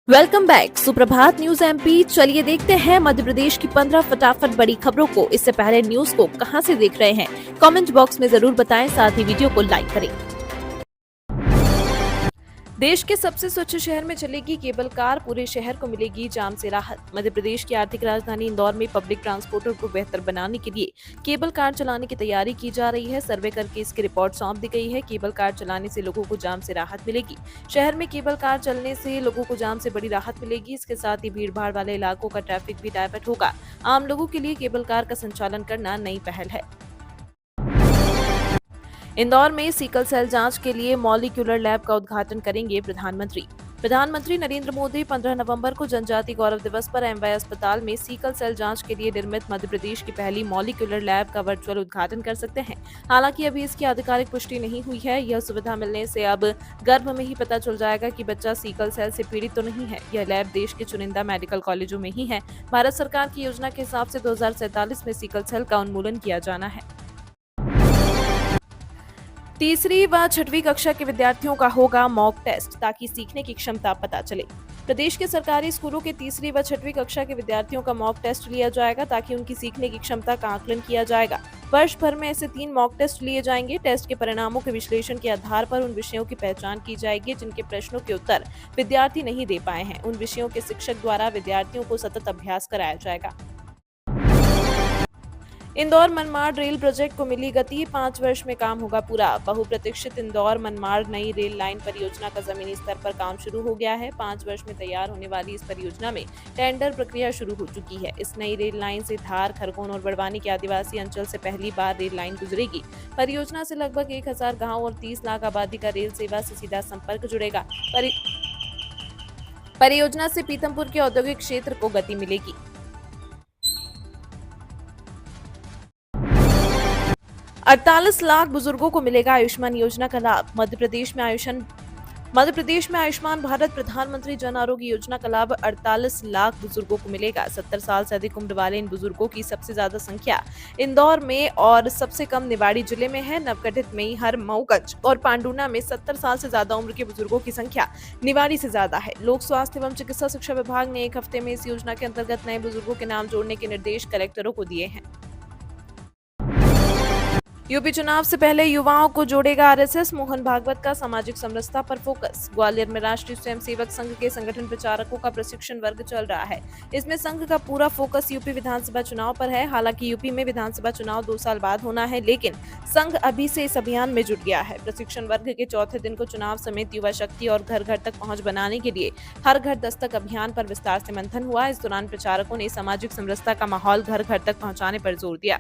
Welcome back सुप्रभात news MP. चलिए देखते हैं मध्य प्रदेश की 15 फटाफट बड़ी खबरों को। इससे पहले न्यूज को कहां से देख रहे हैं कमेंट बॉक्स में जरूर बताएं, साथ ही वीडियो को लाइक करें। देश के सबसे स्वच्छ शहर में चलेगी केबल कार, पूरे शहर को मिलेगी जाम से राहत। मध्य प्रदेश की आर्थिक राजधानी इंदौर में पब्लिक ट्रांसपोर्टर को बेहतर बनाने के लिए केबल कार चलाने की तैयारी की जा रही है। सर्वे करके इसकी रिपोर्ट सौंप दी गई है। केबल कार चलाने से लोगों को जाम से राहत मिलेगी। शहर में केबल कार चलने से लोगों को जाम से बड़ी राहत मिलेगी। इसके साथ ही भीड़ भाड़ वाले इलाकों का ट्रैफिक भी डायवर्ट होगा। आम लोगों के लिए केबल कार का संचालन करना नई पहल है। इंदौर में सिकल सेल जांच के लिए मॉलिक्यूलर लैब का उद्घाटन करेंगे प्रधानमंत्री नरेंद्र मोदी 15 नवंबर को जनजाति गौरव दिवस पर एमवाय अस्पताल में सिकल सेल जांच के लिए निर्मित मध्य प्रदेश की पहली मॉलिक्यूलर लैब का वर्चुअल उद्घाटन कर सकते हैं। हालांकि अभी इसकी आधिकारिक पुष्टि नहीं हुई है। यह सुविधा मिलने से अब गर्भ में ही पता चल जाएगा कि बच्चा सिकल सेल से पीड़ित तो नहीं है। यह लैब देश के चुनिंदा मेडिकल कॉलेजों में ही है। भारत सरकार की योजना के हिसाब से 2047 में सिकल सेल का उन्मूलन किया जाना है। तीसरी व छठवीं कक्षा के विद्यार्थियों का होगा मॉक टेस्ट, ताकि सीखने की क्षमता पता चले। प्रदेश के सरकारी स्कूलों के तीसरी व छठवीं कक्षा के विद्यार्थियों का मॉक टेस्ट लिया जाएगा, ताकि उनकी सीखने की क्षमता का आकलन किया जाएगा। वर्ष भर में ऐसे 3 मॉक टेस्ट लिए जाएंगे। टेस्ट के परिणामों के विश्लेषण के आधार पर उन विषयों की पहचान की जाएगी जिनके प्रश्नों के उत्तर विद्यार्थी नहीं दे पाए हैं। उन विषयों के शिक्षक द्वारा विद्यार्थियों को सतत अभ्यास कराया जाएगा। इंदौर मनमाड़ रेल प्रोजेक्ट को मिली गति, 5 वर्ष में काम होगा पूरा। बहुप्रतीक्षित इंदौर मनमाड़ नई रेल लाइन परियोजना का जमीनी स्तर पर काम शुरू हो गया है। 5 वर्ष में तैयार होने वाली इस परियोजना में टेंडर प्रक्रिया शुरू हो चुकी है। इस नई रेल लाइन से धार, खरगोन और बड़वानी के आदिवासी अंचल से पहली बार रेल लाइन गुजरेगी। परियोजना से लगभग 1000 गाँव और 30 लाख आबादी का रेल सेवा से सीधा संपर्क जुड़ेगा। परियोजना से पीथमपुर के औद्योगिक क्षेत्र को गति मिलेगी। 48 लाख बुजुर्गों को मिलेगा आयुष्मान योजना का लाभ। मध्य प्रदेश में आयुष्मान भारत प्रधानमंत्री जन आरोग्य योजना का लाभ 48 लाख बुजुर्गों को मिलेगा। 70 साल से अधिक उम्र वाले इन बुजुर्गों की सबसे ज्यादा संख्या इंदौर में और सबसे कम निवाड़ी जिले में है। नवगठित मैहर, मऊगंज और पांडुना में 70 साल से ज्यादा उम्र के बुजुर्गों की संख्या निवाड़ी से ज्यादा है। लोक स्वास्थ्य एवं चिकित्सा शिक्षा विभाग ने 1 हफ्ते में इस योजना के अंतर्गत नए बुजुर्गों के नाम जोड़ने के निर्देश कलेक्टरों को दिए हैं। यूपी चुनाव से पहले युवाओं को जोड़ेगा आरएसएस, मोहन भागवत का सामाजिक समरसता पर फोकस। ग्वालियर में राष्ट्रीय स्वयंसेवक संघ के संगठन प्रचारकों का प्रशिक्षण वर्ग चल रहा है। इसमें संघ का पूरा फोकस यूपी विधानसभा चुनाव पर है। हालांकि यूपी में विधानसभा चुनाव 2 साल बाद होना है, लेकिन संघ अभी से इस अभियान में जुट गया है। प्रशिक्षण वर्ग के चौथे दिन को चुनाव समेत युवा शक्ति और घर घर तक पहुंच बनाने के लिए हर घर दस्तक अभियान पर विस्तार से मंथन हुआ। इस दौरान प्रचारकों ने सामाजिक समरसता का माहौल घर घर तक पहुंचाने पर जोर दिया।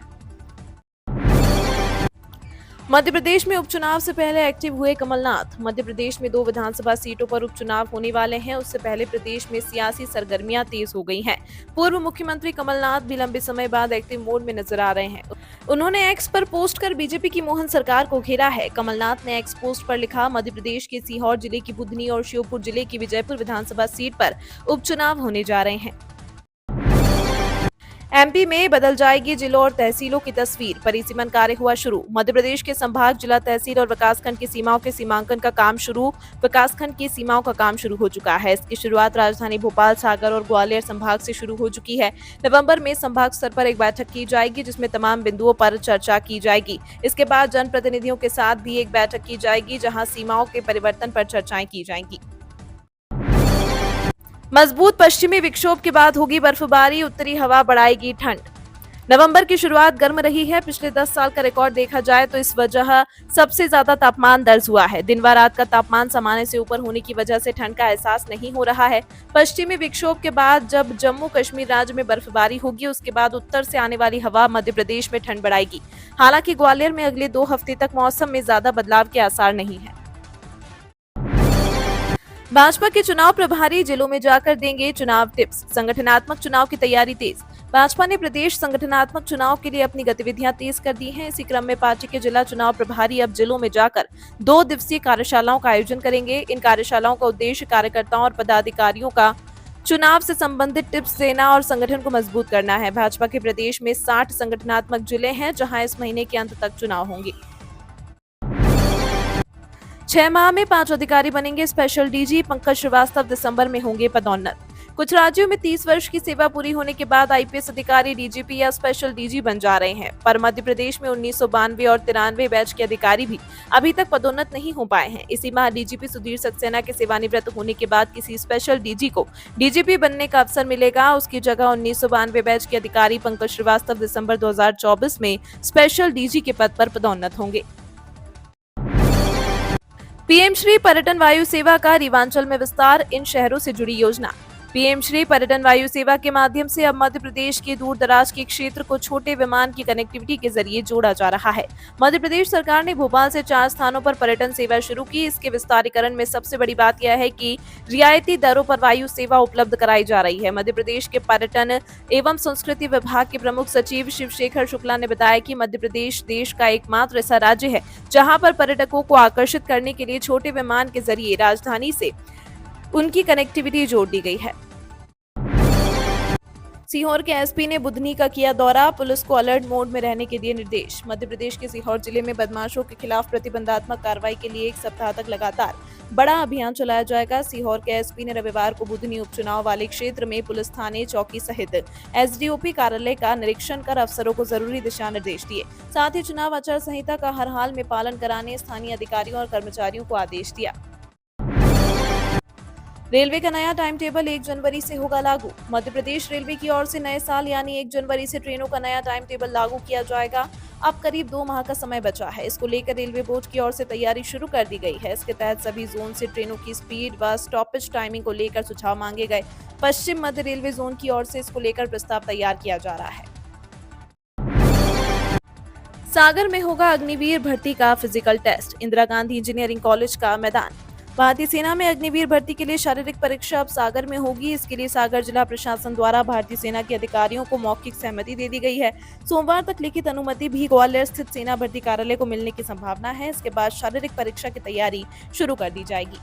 मध्य प्रदेश में उपचुनाव से पहले एक्टिव हुए कमलनाथ। मध्य प्रदेश में 2 विधानसभा सीटों पर उपचुनाव होने वाले हैं। उससे पहले प्रदेश में सियासी सरगर्मियां तेज हो गई हैं। पूर्व मुख्यमंत्री कमलनाथ भी लंबे समय बाद एक्टिव मोड में नजर आ रहे हैं। उन्होंने एक्स पर पोस्ट कर बीजेपी की मोहन सरकार को घेरा है। कमलनाथ ने एक्स पोस्ट पर लिखा, मध्य प्रदेश के सीहोर जिले की बुधनी और श्योपुर जिले की विजयपुर विधानसभा सीट पर उपचुनाव होने जा रहे हैं। एमपी में बदल जाएगी जिलों और तहसीलों की तस्वीर, परिसीमन कार्य हुआ शुरू। मध्य प्रदेश के संभाग, जिला, तहसील और विकासखंड की सीमाओं के सीमांकन का काम शुरू। विकासखंड की सीमाओं का काम शुरू हो चुका है। इसकी शुरुआत राजधानी भोपाल, सागर और ग्वालियर संभाग से शुरू हो चुकी है। नवंबर में संभाग स्तर पर एक बैठक की जाएगी, जिसमें तमाम बिंदुओं पर चर्चा की जाएगी। इसके बाद जनप्रतिनिधियों के साथ भी एक बैठक की जाएगी, जहां सीमाओं के परिवर्तन पर चर्चाएं की जाएंगी। मजबूत पश्चिमी विक्षोभ के बाद होगी बर्फबारी, उत्तरी हवा बढ़ाएगी ठंड। नवंबर की शुरुआत गर्म रही है। पिछले 10 साल का रिकॉर्ड देखा जाए तो इस वजह सबसे ज्यादा तापमान दर्ज हुआ है। दिन व रात का तापमान सामान्य से ऊपर होने की वजह से ठंड का एहसास नहीं हो रहा है। पश्चिमी विक्षोभ के बाद जब जम्मू कश्मीर राज्य में बर्फबारी होगी, उसके बाद उत्तर से आने वाली हवा मध्य प्रदेश में ठंड बढ़ाएगी। हालांकि ग्वालियर में अगले 2 हफ्ते तक मौसम में ज्यादा बदलाव के आसार नहीं है। भाजपा के चुनाव प्रभारी जिलों में जाकर देंगे चुनाव टिप्स, संगठनात्मक चुनाव की तैयारी तेज। भाजपा ने प्रदेश संगठनात्मक चुनाव के लिए अपनी गतिविधियां तेज कर दी हैं। इसी क्रम में पार्टी के जिला चुनाव प्रभारी अब जिलों में जाकर 2 दिवसीय कार्यशालाओं का आयोजन करेंगे। इन कार्यशालाओं का उद्देश्य कार्यकर्ताओं और पदाधिकारियों का चुनाव से संबंधित टिप्स देना और संगठन को मजबूत करना है। भाजपा के प्रदेश में 60 संगठनात्मक जिले हैं, जहां इस महीने के अंत तक चुनाव होंगे। 6 माह में 5 अधिकारी बनेंगे स्पेशल डीजी। पंकज श्रीवास्तव दिसंबर में होंगे पदोन्नत। कुछ राज्यों में 30 वर्ष की सेवा पूरी होने के बाद आईपीएस अधिकारी डीजीपी या स्पेशल डीजी बन जा रहे हैं, पर मध्य प्रदेश में 1992 और 93 बैच के अधिकारी भी अभी तक पदोन्नत नहीं हो पाए हैं। इसी माह डीजीपी सुधीर सक्सेना के सेवानिवृत्त होने के बाद किसी स्पेशल डीजी को डीजीपी बनने का अवसर मिलेगा। उसकी जगह 1992 बैच के अधिकारी पंकज श्रीवास्तव दिसंबर 2024 में स्पेशल डीजी के पद पर पदोन्नत होंगे। पीएम श्री पर्यटन वायु सेवा का रीवांचल में विस्तार, इन शहरों से जुड़ी योजना। पीएम श्री पर्यटन वायु सेवा के माध्यम से अब मध्य प्रदेश के दूर दराज के क्षेत्र को छोटे विमान की कनेक्टिविटी के जरिए जोड़ा जा रहा है। मध्य प्रदेश सरकार ने भोपाल से 4 स्थानों पर पर्यटन सेवा शुरू की। इसके विस्तारीकरण में सबसे बड़ी बात यह है कि रियायती दरों पर वायु सेवा उपलब्ध कराई जा रही है। मध्य प्रदेश के पर्यटन एवं संस्कृति विभाग के प्रमुख सचिव शिवशेखर शुक्ला ने बताया कि मध्य प्रदेश देश का एकमात्र ऐसा राज्य है जहां पर पर्यटकों को आकर्षित करने के लिए छोटे विमान के जरिए राजधानी से उनकी कनेक्टिविटी जोड़ दी गई है। सीहोर के एसपी ने बुधनी का किया दौरा, पुलिस को अलर्ट मोड में रहने के दिए निर्देश। मध्य प्रदेश के सीहोर जिले में बदमाशों के खिलाफ प्रतिबंधात्मक कार्रवाई के लिए 1 सप्ताह तक लगातार बड़ा अभियान चलाया जाएगा। सीहोर के एसपी ने रविवार को बुधनी उपचुनाव वाले क्षेत्र में पुलिस थाने, चौकी सहित एसडीओपी कार्यालय का निरीक्षण कर अफसरों को जरूरी दिशा निर्देश दिए। साथ ही चुनाव आचार संहिता का हर हाल में पालन कराने स्थानीय अधिकारियों और कर्मचारियों को आदेश दिया। रेलवे का नया टाइम टेबल 1 जनवरी से होगा लागू। मध्य प्रदेश रेलवे की ओर से नए साल यानी 1 जनवरी से ट्रेनों का नया टाइम टेबल लागू किया जाएगा। अब करीब 2 माह का समय बचा है। इसको लेकर रेलवे बोर्ड की ओर से तैयारी शुरू कर दी गई है। इसके तहत सभी जोन से ट्रेनों की स्पीड व स्टॉपेज टाइमिंग को लेकर सुझाव मांगे गए। पश्चिम मध्य रेलवे जोन की ओर से इसको लेकर प्रस्ताव तैयार किया जा रहा है। सागर में होगा अग्निवीर भर्ती का physical test, Indira Gandhi engineering college का मैदान। भारतीय सेना में अग्निवीर भर्ती के लिए शारीरिक परीक्षा अब सागर में होगी। इसके लिए सागर जिला प्रशासन द्वारा भारतीय सेना के अधिकारियों को मौखिक सहमति दे दी गई है। सोमवार तक लिखित अनुमति भी ग्वालियर स्थित सेना भर्ती कार्यालय को मिलने की संभावना है। इसके बाद शारीरिक परीक्षा की तैयारी शुरू कर दी जाएगी।